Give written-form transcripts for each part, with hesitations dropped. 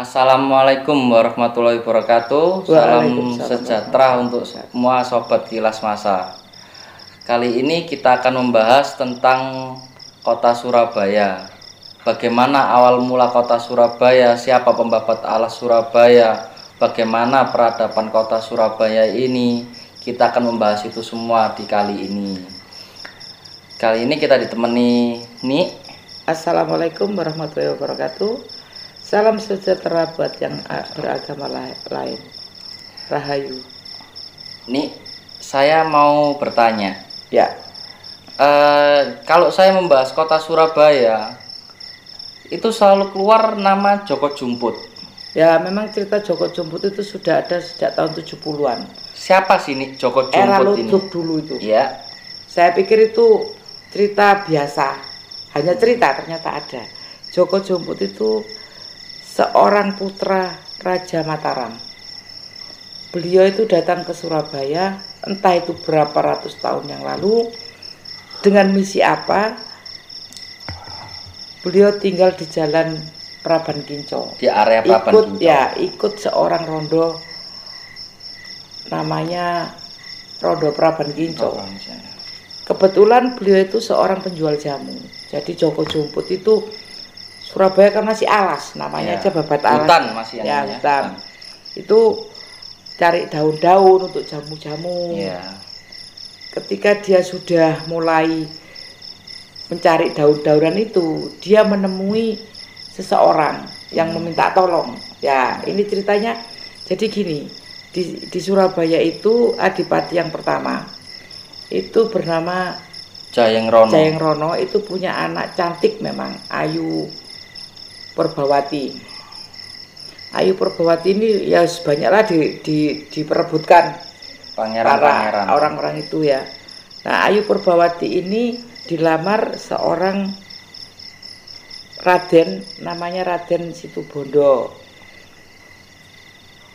Assalamualaikum warahmatullahi wabarakatuh. Salam sejahtera untuk semua sobat Kilas Masa. Kali ini kita akan membahas tentang kota Surabaya. Bagaimana awal mula kota Surabaya, siapa pembabat alas Surabaya, bagaimana peradaban kota Surabaya ini. Kita akan membahas itu semua di kali ini. Kali ini kita ditemani Ni. Assalamualaikum warahmatullahi wabarakatuh. Salam sejahtera buat yang beragama lain. Rahayu. Nih, saya mau bertanya. Ya. Kalau saya membahas kota Surabaya, itu selalu keluar nama Joko Jumput. Ya, memang cerita Joko Jumput itu sudah ada sejak tahun 70-an. Siapa sih nih Joko Jumput Era ini? Ludruk dulu itu. Ya. Saya pikir itu cerita biasa. Hanya cerita, ternyata ada. Joko Jumput itu seorang putra Raja Mataram. Beliau itu datang ke Surabaya, entah itu berapa ratus tahun yang lalu, dengan misi apa. Beliau tinggal di jalan Praban Kinco. Di area Praban Kinco. Ya, ikut seorang rondo namanya Rondo Praban Kinco. Kebetulan beliau itu seorang penjual jamu. Jadi Joko Jumput itu Surabaya kan masih alas, namanya aja babat alas. Hutan masih ya, hutan. Itu cari daun-daun untuk jamu-jamu. Ya. Ketika dia sudah mulai mencari daun-daunan itu, dia menemui seseorang yang meminta tolong. Ya, ini ceritanya. Jadi gini, di Surabaya itu adipati yang pertama itu bernama Jayeng Rono. Jayeng Rono itu punya anak cantik memang, Ayu Perbawati. Ayu Perbawati ini ya banyaklah diperebutkan pangeran-pangeran orang-orang itu ya. Nah, Ayu Perbawati ini dilamar seorang Raden, namanya Raden Situbondo.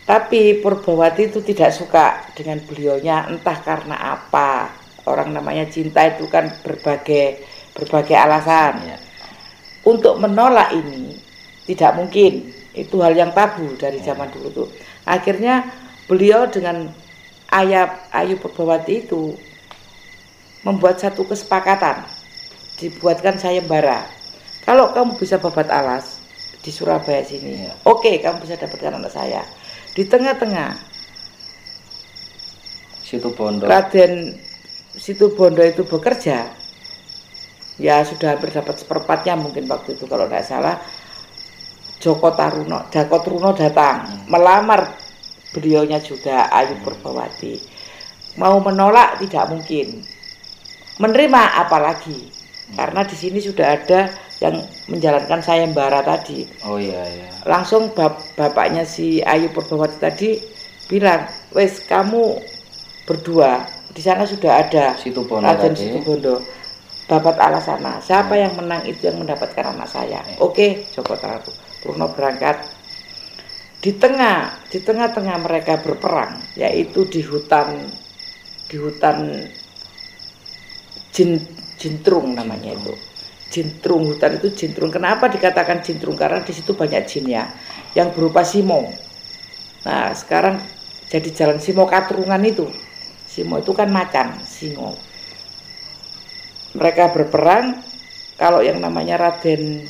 Tapi Perbawati itu tidak suka dengan beliaunya, entah karena apa. Orang namanya cinta itu kan berbagai alasan. Ya. Untuk menolak ini tidak mungkin, itu hal yang tabu dari zaman dulu tuh. Akhirnya beliau dengan Ayu Perbawati itu membuat satu kesepakatan, dibuatkan sayembara. Kalau kamu bisa babat alas di Surabaya sini, oke, kamu bisa dapatkan anak saya. Di tengah-tengah Situbondo. Raden Situbondo itu bekerja, ya sudah hampir dapat seperempatnya mungkin waktu itu kalau tidak salah. Joko Truno datang melamar beliaunya juga Ayu Perbawati. Mau menolak tidak mungkin, menerima apalagi, karena di sini sudah ada yang menjalankan sayembara tadi. Oh iya ya. Langsung bapaknya si Ayu Perbawati tadi bilang, wes kamu berdua di sana sudah ada Raden Situbondo, babat alas sana. Siapa yang menang itu yang mendapatkan anak saya. Oke, Joko Truno berangkat. Di tengah-tengah mereka berperang, yaitu di hutan Jintrung namanya itu. Jintrung, hutan itu Jintrung. Kenapa dikatakan Jintrung? Karena di situ banyak jinnya yang berupa simo. Nah, sekarang jadi jalan Simo Katrungan itu. Simo itu kan macan, singo. Mereka berperang. Kalau yang namanya Raden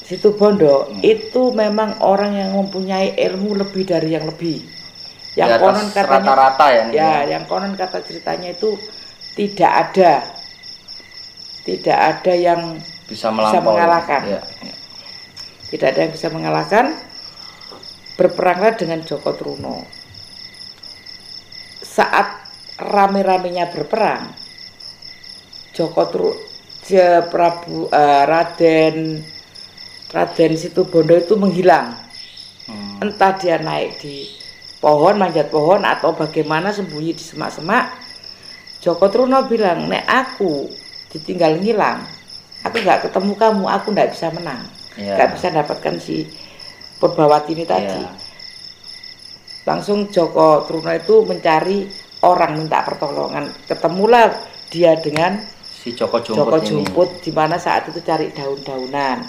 Situbondo itu memang orang yang mempunyai ilmu lebih dari yang lebih. Yang konon katanya rata-rata ya. Yang konon kata ceritanya itu tidak ada yang bisa mengalahkan. Ya. Tidak ada yang bisa mengalahkan. Berperanglah dengan Joko Truno. Saat rame-ramenya berperang, Raden Situbondo itu menghilang. Entah dia naik di pohon, manjat pohon, atau bagaimana sembunyi di semak-semak. Joko Truno bilang, nek aku ditinggal ngilang, aku gak ketemu kamu, aku gak bisa menang. Gak bisa dapatkan si Perbawati ini tadi. Langsung Joko Truno itu mencari orang minta pertolongan. Ketemulah dia dengan si Joko Jumput di mana saat itu cari daun-daunan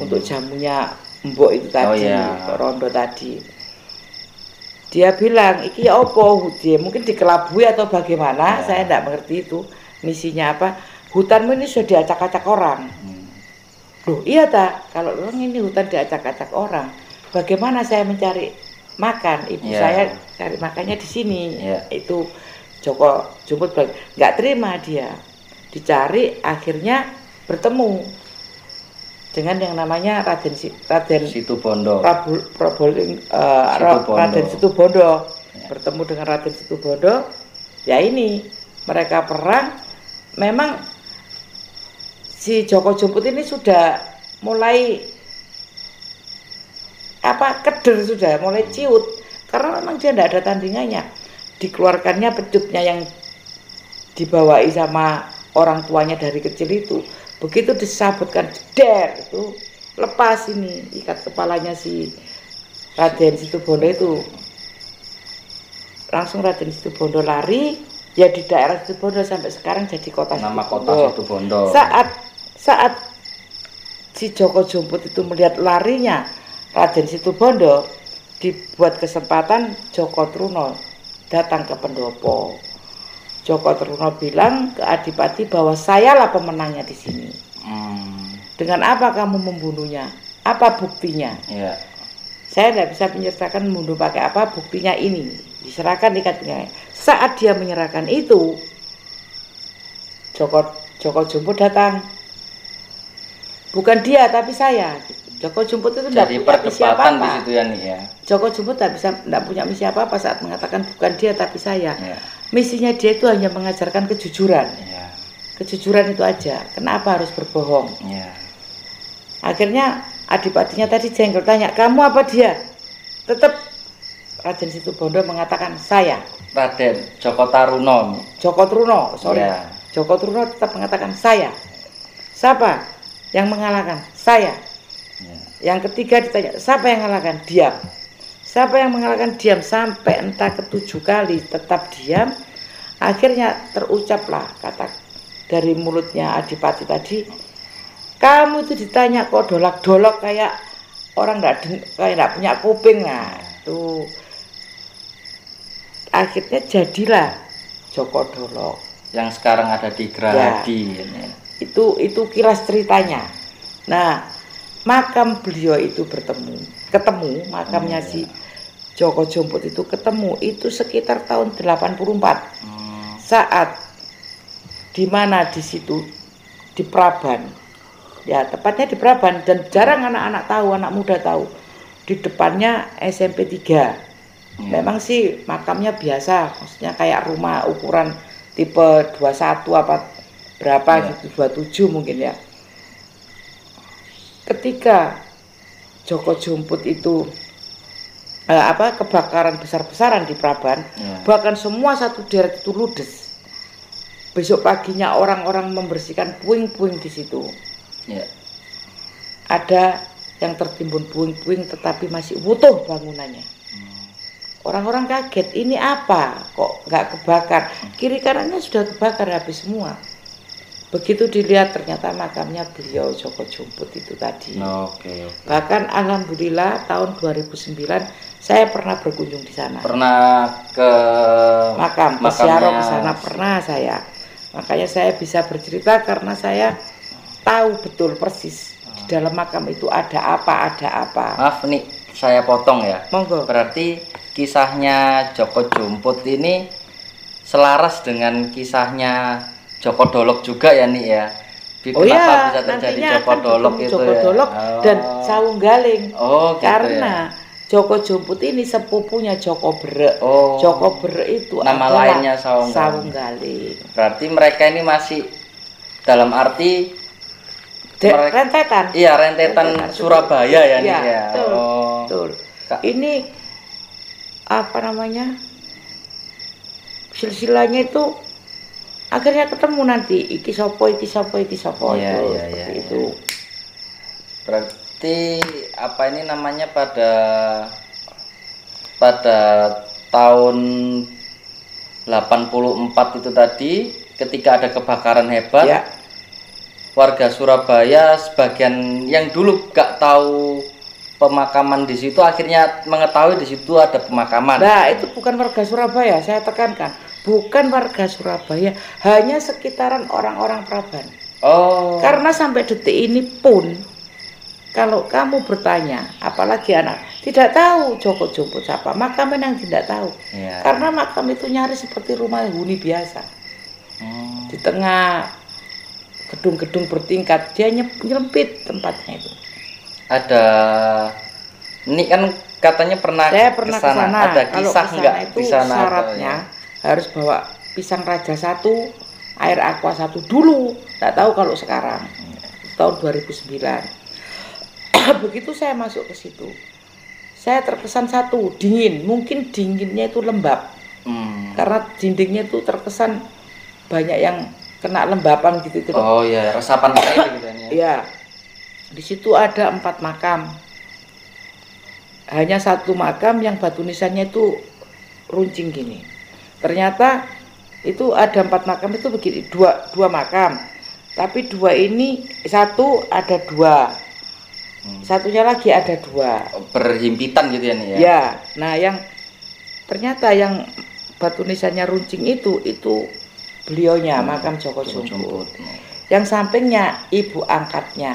untuk jamunya mbok itu tadi, rondo tadi. Dia bilang, iki ya opo, dia mungkin dikelabui atau bagaimana, saya tidak mengerti itu misinya apa. Hutanmu ini sudah diacak-acak orang. Loh iya tak, kalau orang ini hutan diacak-acak orang, bagaimana saya mencari makan? Ibu saya cari makannya di sini. Itu Joko Jumput nggak terima dia, dicari akhirnya bertemu dengan yang namanya Raden Situbondo. Raden Situbondo. Bertemu dengan Raden Situbondo. Ya ini mereka perang. Memang si Joko Jumput ini sudah mulai keder, sudah mulai ciut karena memang dia tidak ada tandingannya. Dikeluarkannya pedutnya yang dibawai sama orang tuanya dari kecil itu, begitu disabutkan jeder itu lepas ini ikat kepalanya si Raden Situbondo itu, langsung Raden Situbondo lari ya di daerah Situbondo sampai sekarang jadi kota Situbondo. Saat si Joko Jumput itu melihat larinya Raden Situbondo, dibuat kesempatan Joko Truno datang ke pendopo. Joko Truno bilang ke Adipati bahwa sayalah pemenangnya di sini. Dengan apa kamu membunuhnya? Apa buktinya? Saya tidak bisa menyertakan membunuh pakai apa, buktinya ini. Diserahkan ikatnya. Saat dia menyerahkan itu, Joko Jumput datang. Bukan dia tapi saya. Joko Jumput itu tidak punya misi apa-apa. Di situ ya, nih ya. Joko Jumput tidak punya misi apa-apa saat mengatakan bukan dia tapi saya. Misinya dia itu hanya mengajarkan kejujuran. Kejujuran itu aja. Kenapa harus berbohong? Akhirnya Adipatinya tadi jengkel tanya, kamu apa dia? Tetap Raden Situbondo mengatakan saya. Raden Joko Truno. Joko Truno tetap mengatakan saya. Siapa yang mengalahkan? Saya. Yang ketiga ditanya, siapa yang mengalahkan? Diam. Siapa yang mengalahkan? Diam. Sampai entah ke-7 kali tetap diam. Akhirnya terucaplah kata dari mulutnya Adipati tadi, kamu itu ditanya kok dolak-dolok kayak orang nggak punya kuping. Nah itu akhirnya jadilah Joko Dolok yang sekarang ada di Gerahadi. Itu kilas ceritanya. Nah, makam beliau itu ketemu makamnya si Joko Jumput itu ketemu itu sekitar tahun 84. Saat di mana di situ di Praban. Ya, tepatnya di Praban dan jarang anak-anak tahu, anak muda tahu. Di depannya SMP 3. Memang sih makamnya biasa, maksudnya kayak rumah ukuran tipe 21 apa berapa gitu, 27 mungkin ya. Ketika Joko Jumput itu kebakaran besar-besaran di Praban, bahkan semua satu deret itu ludes. Besok paginya orang-orang membersihkan puing-puing di situ. Ada yang tertimbun puing-puing tetapi masih utuh bangunannya. Orang-orang kaget, ini apa? Kok nggak kebakar? Kiri kanannya sudah kebakar habis semua. Begitu dilihat ternyata makamnya beliau Joko Jumput itu tadi. Bahkan alhamdulillah tahun 2009 saya pernah berkunjung di sana. Pernah ke makam Siaro ke sana pernah saya. Makanya saya bisa bercerita karena saya tahu betul persis di dalam makam itu ada apa. Maaf nih saya potong ya. Monggo. Berarti kisahnya Joko Jumput ini selaras dengan kisahnya Joko Dolok juga ya nih ya. Kenapa bisa terjadi Joko Dolok itu Joko Dolok dan Sawunggaling. Gitu karena Joko Jumput ini sepupunya Joko Berek. Joko Berek itu nama lainnya Sawunggaling. Berarti mereka ini masih dalam arti rentetan. Iya, rentetan Surabaya ya nih ya. Betul. Ini apa namanya? Silsilahnya itu akhirnya ketemu nanti iki sopo itu. Berarti apa ini namanya pada tahun 84 itu tadi ketika ada kebakaran hebat, warga Surabaya sebagian yang dulu gak tahu pemakaman di situ, akhirnya mengetahui di situ ada pemakaman. Nah, itu bukan warga Surabaya, saya tekankan. Bukan warga Surabaya, hanya sekitaran orang-orang Praban. Oh. Karena sampai detik ini pun, kalau kamu bertanya, apalagi anak, tidak tahu Joko Jumput siapa, makam yang tidak tahu. Ya. Karena makam itu nyaris seperti rumah huni biasa. Di tengah gedung-gedung bertingkat, dia nyempit tempatnya itu. Ada, ini kan katanya Saya pernah ke sana. Ada kisah enggak di sana? Syaratnya harus bawa pisang raja 1, air aqua 1 dulu. Tidak tahu kalau sekarang. Tahun 2009. Begitu saya masuk ke situ, saya terkesan satu, dingin. Mungkin dinginnya itu lembab. Karena dindingnya itu terkesan banyak yang kena lembapan gitu. Oh ya, resapan air gitu ya. Iya. Di situ ada 4 makam. Hanya 1 makam yang batu nisannya itu runcing gini. Ternyata itu ada 4 makam itu begini, dua makam. Tapi 2 ini, 1 ada 2. Satunya lagi ada 2. Berhimpitan gitu ya nih ya. Ya. Nah, yang ternyata yang batu nisannya runcing itu beliaunya makam Joko Jumput. Yang sampingnya ibu angkatnya.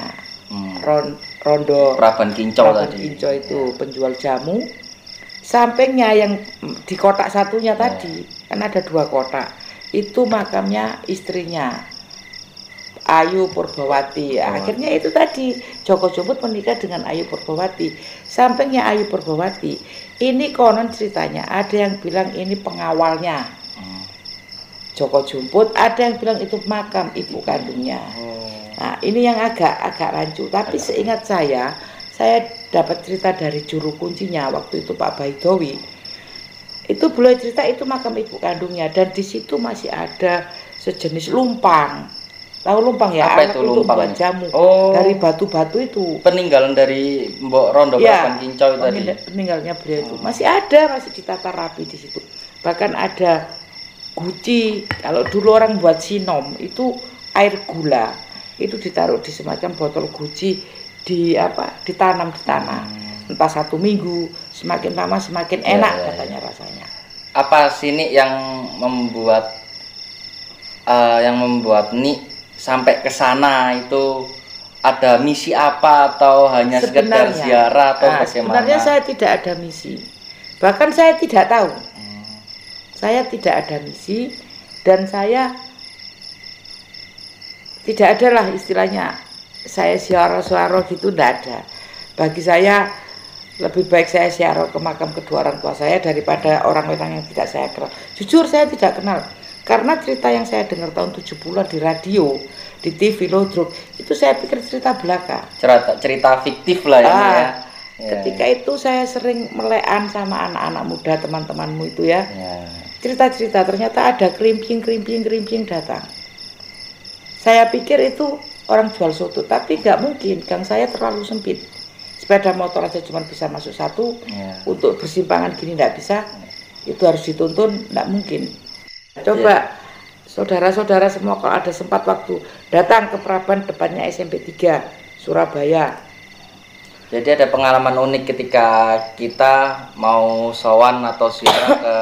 Rondo Praban Kincau tadi. Kincau itu penjual jamu. Sampingnya yang di kotak satunya tadi, kan ada 2 kotak. Itu makamnya istrinya Ayu Purbawati. Akhirnya itu tadi Joko Jumput menikah dengan Ayu Purbawati. Sampingnya Ayu Purbawati. Ini konon ceritanya ada yang bilang ini pengawalnya Joko Jumput, ada yang bilang itu makam ibu kandungnya. Nah, ini yang agak rancu. Tapi seingat saya dapat cerita dari juru kuncinya waktu itu Pak Baidowi. Itu beliau cerita itu makam ibu kandungnya, dan di situ masih ada sejenis lumpang. Tahu lumpang ya? Apa itu lumpang? Buat jamu. Dari batu-batu itu. Peninggalan dari Mbok Rondo Praban Kincau tadi. Peninggalnya beliau itu masih ada, masih ditata rapi di situ. Bahkan ada guci. Kalau dulu orang buat sinom itu air gula. Itu ditaruh di semacam botol guci, ditanam di tanah. Entah 1 minggu, semakin lama semakin enak katanya rasanya. Apa sini yang membuat Nik sampai ke sana itu ada misi apa, atau hanya sekedar ziarah atau bagaimana? Sebenarnya saya tidak ada misi. Bahkan saya tidak tahu. Saya tidak ada misi, dan saya tidak ada lah istilahnya saya siaro-siaro gitu, tidak ada. Bagi saya lebih baik saya siaro ke makam kedua orang tua saya daripada orang-orang yang tidak saya kenal. Jujur saya tidak kenal, karena cerita yang saya dengar tahun 70-an di radio, di TV Lodruk, itu saya pikir cerita belaka. Cerita fiktif lah ya. Ketika itu saya sering melekan sama anak-anak muda teman-temanmu itu ya. Cerita-cerita, ternyata ada kerimping datang. Saya pikir itu orang jual soto, tapi nggak mungkin, gang saya terlalu sempit. Sepeda motor aja cuma bisa masuk 1, untuk bersimpangan gini nggak bisa, itu harus dituntun, nggak mungkin. Coba saudara-saudara semua kalau ada sempat waktu, datang ke Praban depannya SMP 3 Surabaya. Jadi ada pengalaman unik ketika kita mau sowan atau ziarah ke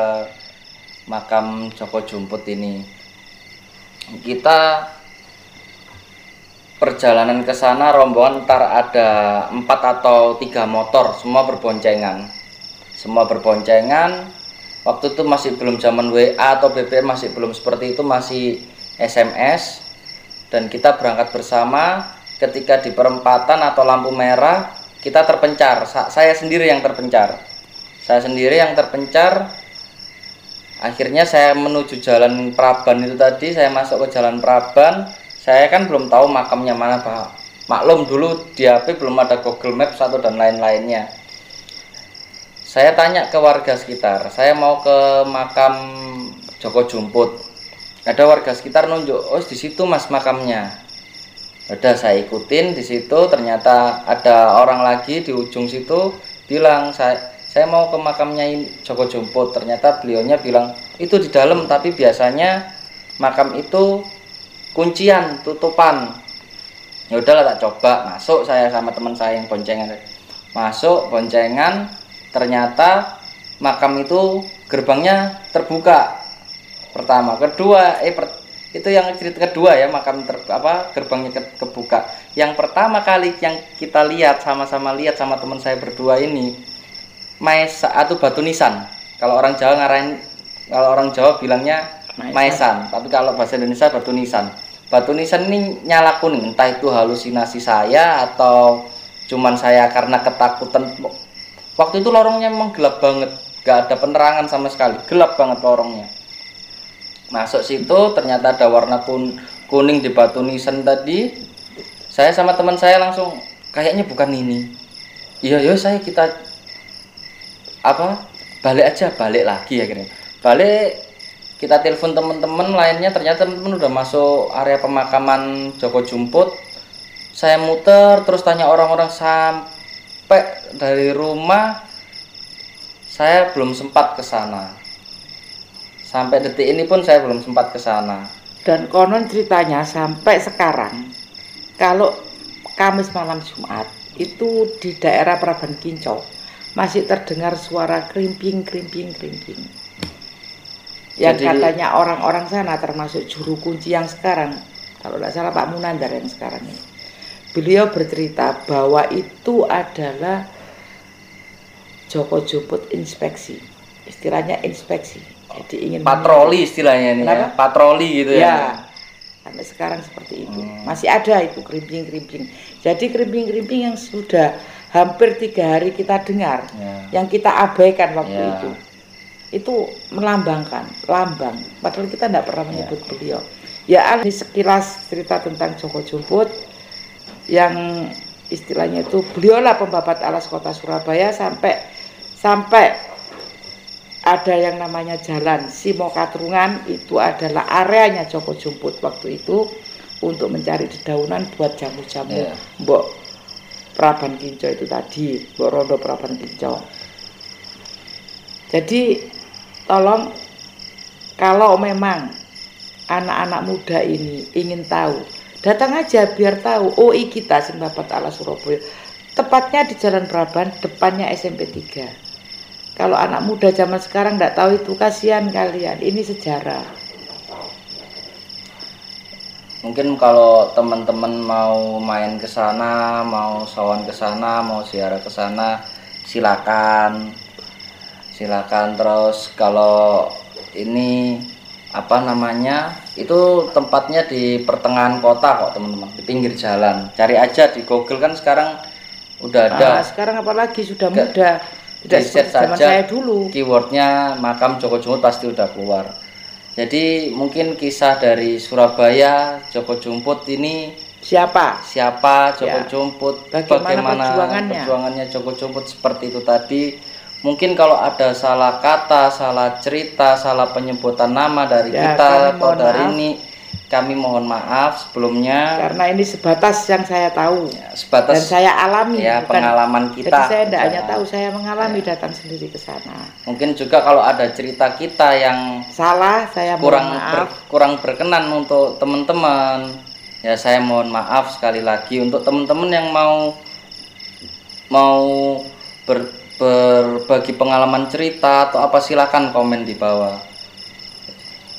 makam Joko Jumput ini. Kita perjalanan ke sana rombongan ada 4 atau 3 motor, semua berboncengan. Waktu itu masih belum zaman WA atau BBM, masih belum seperti itu, masih SMS. Dan kita berangkat bersama. Ketika di perempatan atau lampu merah, kita terpencar. Saya sendiri yang terpencar. Akhirnya saya menuju jalan Praban itu tadi. Saya masuk ke jalan Praban. Saya kan belum tahu makamnya mana, Pak. Maklum dulu di HP belum ada Google Maps dan lain-lainnya. Saya tanya ke warga sekitar, saya mau ke makam Joko Jumput. Ada warga sekitar nunjuk, oh di situ mas makamnya. Udah saya ikutin di situ, ternyata ada orang lagi di ujung situ bilang saya mau ke makamnya Joko Jumput. Ternyata beliaunya bilang itu di dalam, tapi biasanya makam itu kuncian, tutupan. Ya udahlah tak coba masuk saya sama teman saya yang boncengan. Masuk boncengan, ternyata makam itu gerbangnya terbuka. Pertama, kedua, itu yang cerita kedua ya, makam gerbangnya kebuka. Yang pertama kali yang kita lihat sama-sama lihat sama teman saya berdua ini, maesa atau batu nisan. Kalau orang Jawa bilangnya maesan, tapi kalau bahasa Indonesia batu nisan. Batu nisan ini nyala kuning, entah itu halusinasi saya atau cuman saya karena ketakutan. Waktu itu lorongnya memang gelap banget, gak ada penerangan sama sekali, gelap banget lorongnya. Masuk situ ternyata ada warna kuning di batu nisan tadi. Saya sama teman saya langsung kayaknya bukan ini. Iya, kita balik lagi akhirnya. Balik, kita telepon teman-teman lainnya, ternyata teman-teman udah masuk area pemakaman Joko Jumput. Saya muter terus tanya orang-orang sampai dari rumah. Saya belum sempat ke sana. Sampai detik ini pun saya belum sempat ke sana. Dan konon ceritanya sampai sekarang kalau Kamis malam Jumat itu di daerah Praban Kincau masih terdengar suara krimping. Yang katanya orang-orang sana termasuk juru kunci yang sekarang, kalau tidak salah Pak Munandar yang sekarang ini, beliau bercerita bahwa itu adalah Joko Jumput inspeksi, istilahnya inspeksi. Jadi ingin patroli istilahnya ini ya, patroli gitu ya. Sampai sekarang seperti itu masih ada itu krimping. Jadi krimping yang sudah hampir 3 hari kita dengar, yang kita abaikan waktu itu melambang, padahal kita tidak pernah menyebut beliau. Ya, ini sekilas cerita tentang Joko Jumput yang istilahnya itu beliaulah pembabat alas kota Surabaya sampai ada yang namanya jalan Simokatrungan, itu adalah areanya Joko Jumput waktu itu untuk mencari dedaunan buat jamu-jamu Mbok Praban Kincau itu tadi, Mbok Rondo Praban Kincau. Jadi tolong, kalau memang anak-anak muda ini ingin tahu, datang aja biar tahu. Oh, kita sing babat ala Surabaya. Tepatnya di Jalan Praban, depannya SMP 3. Kalau anak muda zaman sekarang tidak tahu itu, kasihan kalian. Ini sejarah. Mungkin kalau teman-teman mau main ke sana, mau sowan ke sana, mau ziarah ke sana, silakan. Terus kalau ini itu tempatnya di pertengahan kota kok teman-teman, di pinggir jalan. Cari aja di Google, kan sekarang udah ada. Sekarang apalagi sudah mudah. Tidak search zaman saja saya dulu. Keywordnya makam Joko Jumput pasti udah keluar. Jadi mungkin kisah dari Surabaya Joko Jumput ini siapa Joko Jumput, bagaimana perjuangannya Joko Jumput seperti itu tadi. Mungkin kalau ada salah kata, salah cerita, salah penyebutan nama dari kita atau dari ini, kami mohon maaf sebelumnya. Karena ini sebatas yang saya tahu, sebatas dan saya alami, pengalaman kita. Jadi saya tidak hanya tahu, saya mengalami, datang sendiri ke sana. Mungkin juga kalau ada cerita kita yang salah, saya kurang berkenan untuk teman-teman, ya saya mohon maaf sekali lagi. Untuk teman-teman yang mau berbagi pengalaman cerita atau apa, silakan komen di bawah.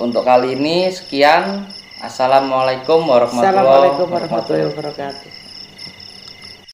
Untuk kali ini sekian. Assalamualaikum warahmatullahi wabarakatuh.